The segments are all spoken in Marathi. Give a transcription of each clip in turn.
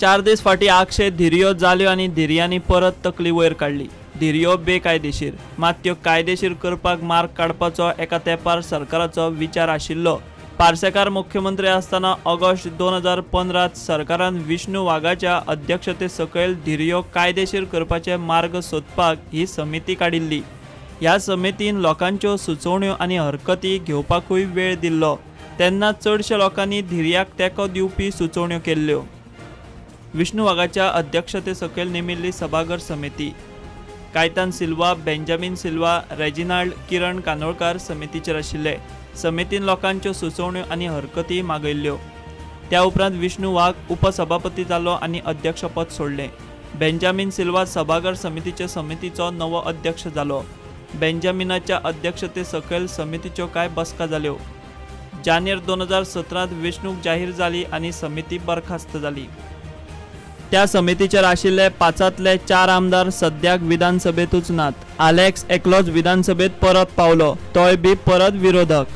4 दीस फाटी आगशे धिरयो जाल्यो आनी धिरयांनी परत तकली वयर काडली। धिरयो बेकायदेशीर, मात त्यो कायदेशीर करपाक मार्ग काडपाचो एका तेंपार सरकाराचो विचार आशिल्लो। पार्सेकार मुख्यमंत्री आसतना ऑगस्ट 2015 सरकारान विष्णू वाघाच्या अध्यक्षते सकयल धिरयो कायदेशीर करपाचे मार्ग सोदपाक ही समिती काडिल्ली। ह्या समितीन लोकांच्यो सुचोवण्यो आनी हरकती घेवपाकूय वेळ दिल्लो, तेन्ना चडशा लोकांनी धिरयाक तेंको दिवपी सुचोवण्यो केल्ल्यो। विष्णू वाघाच्या अध्यक्षते सकयल नेमिल्ली सभाघर समिती कायतान सिल्वा, बेंजामिन सिल्वा, रेजिनाल्ड, किरण कानोळकार समितीचेर आशिल्ले। समितीन लोकांच्यो सुचोवण्यो आनी हरकती मागयल्ल्यो। त्या उपरांत विष्णू वाघ उपसभापती जालो आनी अध्यक्षपद सोडलें। बेंजामिन सिल्वा सभाघर समितीचो नवो अध्यक्ष जालो। बेंजामिनाच्या अध्यक्षते सकयल समितीच्यो कांय बसका जाल्यो। जानेर 2017 वेंचणूक जाहीर जाली आनी समिती बरखास्त जाली। त्या समितीचेर आशिल्ले 5तले 4 आमदार सद्याक विधानसभेतूच नात। आलेक्स एकलोच विधानसभेत परत पावलो, तोय बी परत विरोधक।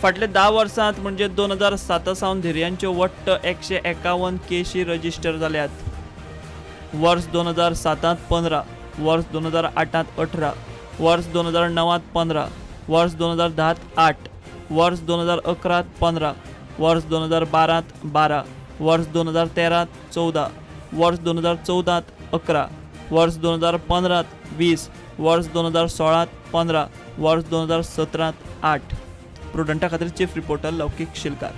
फाटले 10 वर्सांत म्हणजे 2007 सावन धिरयांच्यो वट्ट 151 केशी रजिस्टर जाल्यात। वर्स 2007 15, वर्स 2008 18, वर्स 2009 15, वर्स 2010 8, वर्स 2011 15, वर्स 2012 12, वर्स 2013 14, वर्स 2014 11, वर्स 2015 20, वर्स 2016 15, वर्स 2017 8। प्रुडंटा खातीर चीफ रिपोर्टर लौकीक शिलकार।